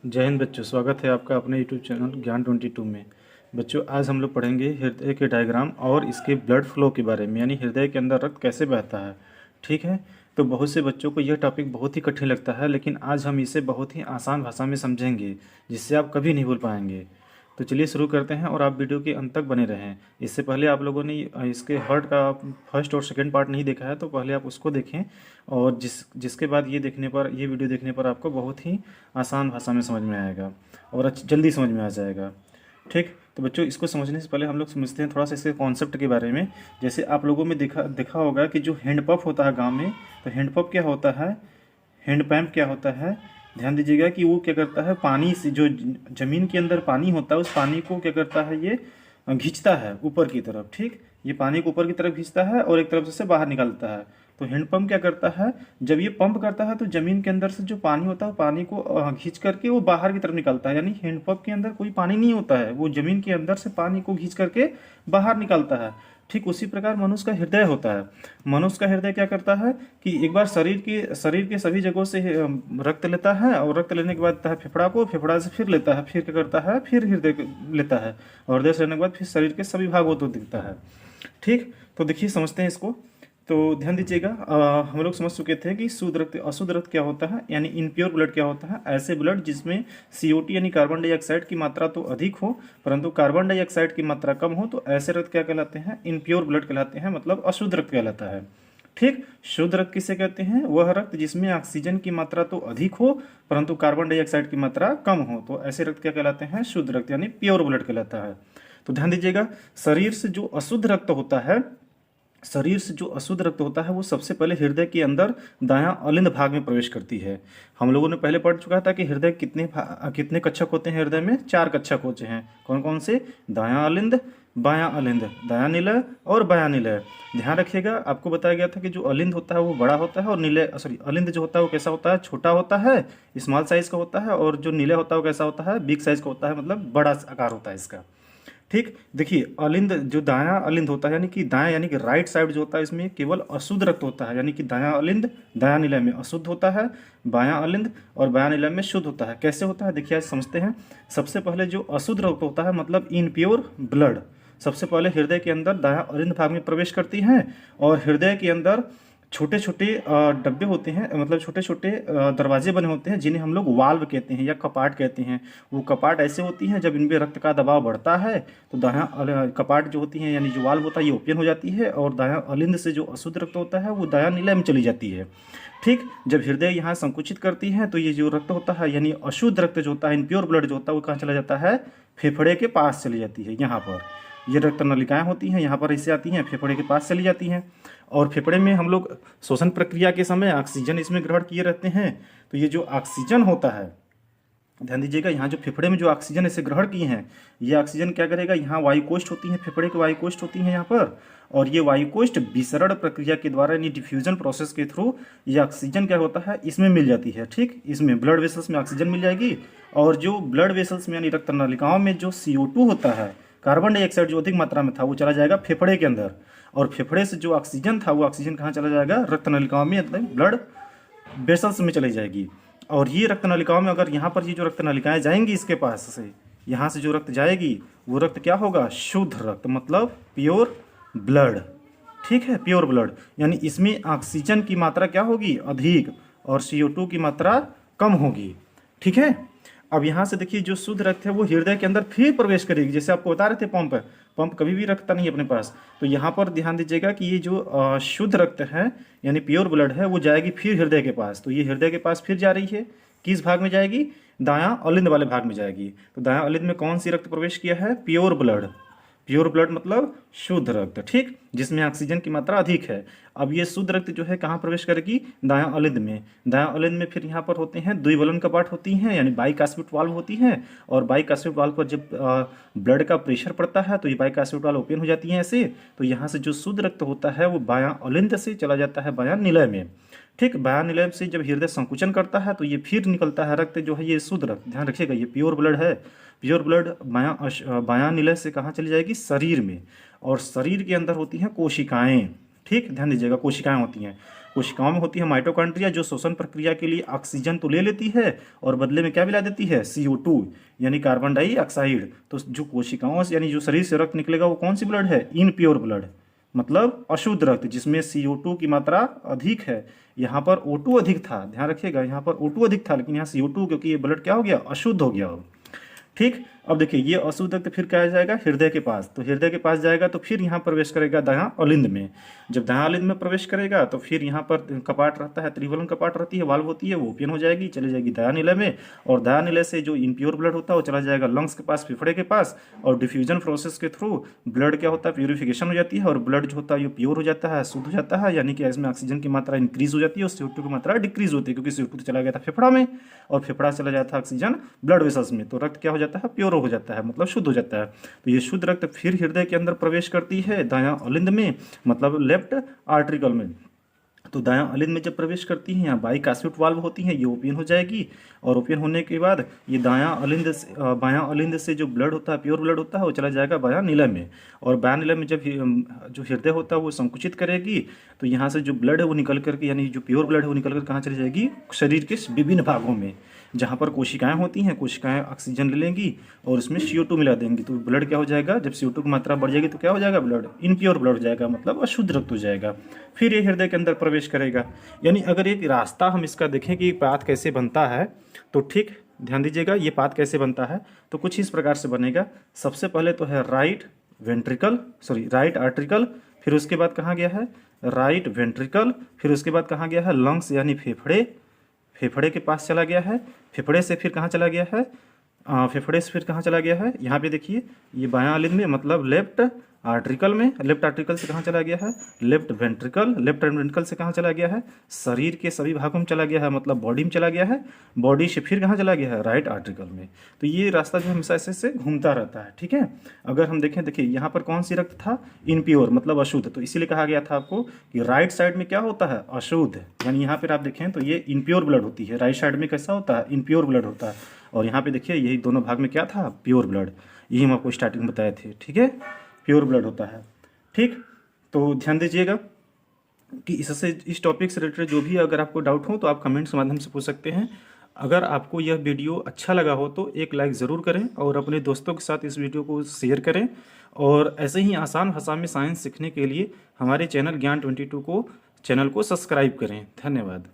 जय हिंद बच्चों, स्वागत है आपका अपने यूट्यूब चैनल ज्ञान 22 में। बच्चों, आज हम लोग पढ़ेंगे हृदय के डायग्राम और इसके ब्लड फ्लो के बारे में, यानी हृदय के अंदर रक्त कैसे बहता है। ठीक है। तो बहुत से बच्चों को यह टॉपिक बहुत ही कठिन लगता है, लेकिन आज हम इसे बहुत ही आसान भाषा में समझेंगे, जिससे आप कभी नहीं भूल पाएंगे। तो चलिए शुरू करते हैं और आप वीडियो के अंत तक बने रहें। इससे पहले आप लोगों ने इसके हार्ट का फर्स्ट और सेकंड पार्ट नहीं देखा है, तो पहले आप उसको देखें। और जिसके बाद ये वीडियो देखने पर आपको बहुत ही आसान भाषा में समझ में आएगा और जल्दी समझ में आ जाएगा। ठीक। तो बच्चों, इसको समझने से पहले हम लोग समझते हैं थोड़ा सा इसके कॉन्सेप्ट के बारे में। जैसे आप लोगों में देखा होगा कि जो हैंडपंप होता है गाँव में, तो हैंडपंप क्या होता है, हैंडपंप क्या होता है, ध्यान दीजिएगा कि वो क्या करता है, पानी से जो ज़मीन के अंदर पानी होता है उस पानी को क्या करता है, ये खींचता है ऊपर की तरफ। ठीक। ये पानी को ऊपर की तरफ खींचता है और एक तरफ से बाहर निकालता है। तो हैंडपंप क्या करता है, जब ये पंप करता है तो ज़मीन के अंदर से जो पानी होता है पानी को खींच करके वो बाहर की तरफ निकालता है। यानी हैंडपंप के अंदर कोई पानी नहीं होता है, वो ज़मीन के अंदर से पानी को खींच करके बाहर निकालता है। ठीक उसी प्रकार मनुष्य का हृदय होता है। मनुष्य का हृदय क्या करता है कि एक बार शरीर के सभी जगहों से रक्त लेता है, और रक्त लेने के बाद देता है फेफड़ा को, फेफड़ा से फिर लेता है, फिर क्या करता है, फिर हृदय लेता है, और हृदय से लेने के बाद फिर शरीर के सभी भागों को दिखता है। ठीक। तो देखिए, समझते हैं इसको। तो ध्यान दीजिएगा, हम लोग समझ चुके थे कि शुद्ध रक्त अशुद्ध रक्त क्या होता है, यानी इनप्योर ब्लड क्या होता है। ऐसे ब्लड जिसमें CO2 यानी कार्बन डाइऑक्साइड की मात्रा तो अधिक हो, परंतु कार्बन डाइऑक्साइड की मात्रा कम हो, तो ऐसे रक्त क्या कहलाते हैं, इनप्योर ब्लड कहलाते हैं, मतलब अशुद्ध रक्त कहलाता है। ठीक। शुद्ध रक्त किसे कहते हैं, वह रक्त जिसमें ऑक्सीजन की मात्रा तो अधिक हो परंतु कार्बन डाइऑक्साइड की मात्रा कम हो, तो ऐसे रक्त क्या कहलाते हैं, शुद्ध रक्त यानी प्योर ब्लड कहलाता है। तो ध्यान दीजिएगा, शरीर से जो अशुद्ध रक्त होता है वो सबसे पहले हृदय के अंदर दायां अलिंद भाग में प्रवेश करती है। हम लोगों ने पहले पढ़ चुका था कि हृदय कितने कक्षक होते हैं, हृदय में 4 कक्षक होते हैं। कौन कौन से, दायां अलिंद, बायां अलिंद, दायां निलय और बायां निलय। ध्यान रखिएगा, आपको बताया गया था कि जो अलिंद होता है वो बड़ा होता है, और अलिंद जो होता है वो कैसा होता है, छोटा होता है, स्मॉल साइज का होता है, और जो निलय होता है वो कैसा होता है, बिग साइज का होता है, मतलब बड़ा आकार होता है इसका। ठीक। देखिए, अलिंद जो दायां अलिंद होता है, यानी कि राइट साइड जो होता है, इसमें केवल अशुद्ध रक्त होता है, यानी कि दायां अलिंद दायां निलय में अशुद्ध होता है, बायां अलिंद और बायां निलय में शुद्ध होता है। कैसे होता है, देखिए आज समझते हैं। सबसे पहले जो अशुद्ध रक्त होता है, मतलब इनप्योर ब्लड, सबसे पहले हृदय के अंदर दायां अलिंद भाग में प्रवेश करती है, और हृदय के अंदर छोटे छोटे डब्बे होते हैं, मतलब छोटे छोटे दरवाजे बने होते हैं, जिन्हें हम लोग वाल्व कहते हैं या कपाट कहते हैं। वो कपाट ऐसे होती हैं, जब इनमें रक्त का दबाव बढ़ता है तो दायां कपाट जो होती हैं, यानी जो वाल्व होता है, ये ओपन हो जाती है, और दायां अलिंद से जो अशुद्ध रक्त होता है वो दायां निलय में चली जाती है। ठीक। जब हृदय यहाँ संकुचित करती है तो ये जो रक्त होता है, यानी अशुद्ध रक्त जो होता है, इनप्योर ब्लड जो होता है, वो कहाँ चला जाता है, फेफड़े के पास चली जाती है। यहाँ पर ये रक्त नलिकाएं होती हैं, यहाँ पर इससे आती हैं, फेफड़े के पास चली जाती हैं, और फेफड़े में हम लोग श्वसन प्रक्रिया के समय ऑक्सीजन इसमें ग्रहण किए रहते हैं। तो ये जो ऑक्सीजन होता है, ध्यान दीजिएगा, यहाँ जो फेफड़े में जो ऑक्सीजन इसे ग्रहण किए हैं, ये ऑक्सीजन क्या करेगा, यहाँ वायुकोष्ठ होती है, फेफड़े के वायुकोष्ठ होती हैं यहाँ पर, और ये वायुकोष्ठ विसरण प्रक्रिया के द्वारा यानी डिफ्यूजन प्रोसेस के थ्रू ये ऑक्सीजन क्या होता है, इसमें मिल जाती है। ठीक। इसमें ब्लड वेसल्स में ऑक्सीजन मिल जाएगी, और जो ब्लड वेसल्स में यानी रक्त नलिकाओं में जो CO2 होता है, कार्बन डाइऑक्साइड जो अधिक मात्रा में था, वो चला जाएगा फेफड़े के अंदर, और फेफड़े से जो ऑक्सीजन था वो ऑक्सीजन कहाँ चला जाएगा, रक्त नलिकाओं में, मतलब ब्लड वेसल्स में चली जाएगी। और ये रक्त नलिकाओं में, अगर यहाँ पर ये जो रक्त नलिकाएं जाएंगी इसके पास से, यहाँ से जो रक्त जाएगी वो रक्त क्या होगा, शुद्ध रक्त, मतलब प्योर ब्लड। ठीक है, प्योर ब्लड, यानी इसमें ऑक्सीजन की मात्रा क्या होगी, अधिक, और CO2 की मात्रा कम होगी। ठीक है। अब यहाँ से देखिए, जो शुद्ध रक्त है वो हृदय के अंदर फिर प्रवेश करेगी। जैसे आपको बता रहे थे, पंप कभी भी रखता नहीं है अपने पास। तो यहाँ पर ध्यान दीजिएगा कि ये जो शुद्ध रक्त है यानी प्योर ब्लड है, वो जाएगी फिर हृदय के पास। तो ये हृदय के पास फिर जा रही है, किस भाग में जाएगी, दायां अलिंद वाले भाग में जाएगी। तो दायां अलिंद में कौन सी रक्त प्रवेश किया है, प्योर ब्लड। प्योर ब्लड मतलब शुद्ध रक्त। ठीक। जिसमें ऑक्सीजन की मात्रा अधिक है। अब ये शुद्ध रक्त जो है कहाँ प्रवेश करेगी, दायां अलिंद में। दायां अलिंद में फिर यहाँ पर होते हैं द्विवलन कपाट होती हैं, यानी बाइकास्पिड वाल्व होती हैं, और बाइकास्पिड वाल्व पर जब ब्लड का प्रेशर पड़ता है तो ये बाइकास्पिड वाल्व ओपन हो जाती हैं ऐसे। तो यहाँ से जो शुद्ध रक्त होता है वो बायां अलिंद से चला जाता है बायां निलय में। ठीक। बायां निलय से जब हृदय संकुचन करता है तो ये फिर निकलता है रक्त जो है, ये शुद्ध रक्त, ध्यान रखिएगा, ये प्योर ब्लड है। प्योर ब्लड बायां निलय से कहाँ चली जाएगी, शरीर में, और शरीर के अंदर होती हैं कोशिकाएं। ठीक। ध्यान दीजिएगा, कोशिकाएं होती हैं। कोशिकाओं में होती है माइटोकॉन्ड्रिया, जो श्वसन प्रक्रिया के लिए ऑक्सीजन तो ले लेती है और बदले में क्या मिला देती है, CO2 यानी कार्बन डाइऑक्साइड। तो जो कोशिकाओं से यानी जो शरीर से रक्त निकलेगा वो कौन सी ब्लड है, इनप्योर ब्लड, मतलब अशुद्ध रक्त जिसमें CO2 की मात्रा अधिक है। यहाँ पर O2 अधिक था, ध्यान रखिएगा, यहाँ पर O2 अधिक था लेकिन यहाँ CO2, क्योंकि ये ब्लड क्या हो गया, अशुद्ध हो गया हो। ठीक, अब देखिए ये अशुद्ध रक्त फिर क्या जाएगा, हृदय के पास। तो हृदय के पास जाएगा तो फिर यहाँ प्रवेश करेगा दायां अलिंद में। जब दायां अलिंद में प्रवेश करेगा तो फिर यहाँ पर कपाट रहता है, त्रिवलन कपाट रहती है, वाल्व होती है, वो ओपन हो जाएगी, चली जाएगी दायां निलय में। और दायां निलय से जो इनप्योर ब्लड होता है वो चला जाएगा लंग्स के पास, फेफड़े के पास, और डिफ्यूजन प्रोसेस के थ्रू ब्लड क्या होता है, प्यूरिफिकेशन हो जाती है और ब्लड जो होता है ये प्योर हो जाता है, शुद्ध हो जाता है, यानी कि इसमें ऑक्सीजन की मात्रा इंक्रीज हो जाती है और CO2 की मात्रा डिक्रीज होती है, क्योंकि CO2 तो चला गया था फेफड़ा में और फेफड़ा चला जाता है ऑक्सीजन ब्लड वेसल्स में, तो रक्त क्या हो जाता है, प्योर हो जाता है, मतलब शुद्ध हो जाता है। तो ये शुद्ध रक्त फिर हृदय के अंदर प्रवेश करती है दायां अलिंद में, मतलब लेफ्ट आर्ट्रिकल में। तो दायां अलिंद में जब प्रवेश करती है, यहाँ बाइकास्पिड वाल्व होती है, ये ओपन हो जाएगी और ओपन होने के बाद ये बायां अलिंद से जो ब्लड होता है, प्योर ब्लड होता है, वो चला जाएगा बायां निलय में। और बायां निलय में जब जो हृदय होता है वो संकुचित करेगी तो यहाँ से जो ब्लड है वो निकल करके, यानी जो प्योर ब्लड है वो निकल कर कहाँ चली जाएगी, शरीर के विभिन्न भागों में जहाँ पर कोशिकाएं होती हैं, कोशिकाएं ऑक्सीजन ले लेंगी और उसमें CO2 मिला देंगी, तो ब्लड क्या हो जाएगा, जब CO2 की मात्रा बढ़ जाएगी तो क्या हो जाएगा, ब्लड इनप्योर ब्लड हो जाएगा, मतलब अशुद्ध रक्त हो जाएगा। फिर ये हृदय के अंदर प्रवेश करेगा। यानी अगर एक रास्ता हम इसका देखें कि पाथ कैसे बनता है, तो ठीक ध्यान दीजिएगा, ये पाथ कैसे बनता है तो कुछ इस प्रकार से बनेगा। सबसे पहले तो है राइट आर्ट्रिकल, फिर उसके बाद कहाँ गया है, राइट वेंट्रिकल, फिर उसके बाद कहाँ गया है, लंग्स यानी फेफड़े के पास चला गया है। फेफड़े से फिर कहाँ चला गया है, फेफड़े से फिर कहाँ चला गया है, यहाँ पे देखिए ये बायां अलिंद में, मतलब लेफ्ट आर्ट्रिकल में। लेफ्ट आर्ट्रिकल से कहाँ चला गया है, लेफ्ट वेंट्रिकल से कहाँ चला गया है, शरीर के सभी भागों में चला गया है, मतलब बॉडी में चला गया है। बॉडी से फिर कहाँ चला गया है, राइट आर्ट्रिकल में। तो ये रास्ता जो हमेशा ऐसे घूमता रहता है, ठीक है। अगर हम देखें, देखिए यहाँ पर कौन सी रक्त था, इनप्योर, मतलब अशुद्ध, तो इसीलिए कहा गया था आपको कि राइट साइड में क्या होता है, अशुद्ध, यानी यहाँ पर आप देखें तो ये इनप्योर ब्लड होती है। राइट साइड में कैसा होता है, इनप्योर ब्लड होता है, और यहाँ पे देखिए यही दोनों भाग में क्या था, प्योर ब्लड। यही हम आपको स्टार्टिंग में बताए थे, ठीक है, प्योर ब्लड होता है। ठीक, तो ध्यान दीजिएगा कि इससे, इस टॉपिक से रिलेटेड जो भी अगर आपको डाउट हो तो आप कमेंट्स के माध्यम से पूछ सकते हैं। अगर आपको यह वीडियो अच्छा लगा हो तो एक लाइक ज़रूर करें और अपने दोस्तों के साथ इस वीडियो को शेयर करें। और ऐसे ही आसान भाषा में साइंस सीखने के लिए हमारे चैनल ज्ञान 22 को सब्सक्राइब करें। धन्यवाद।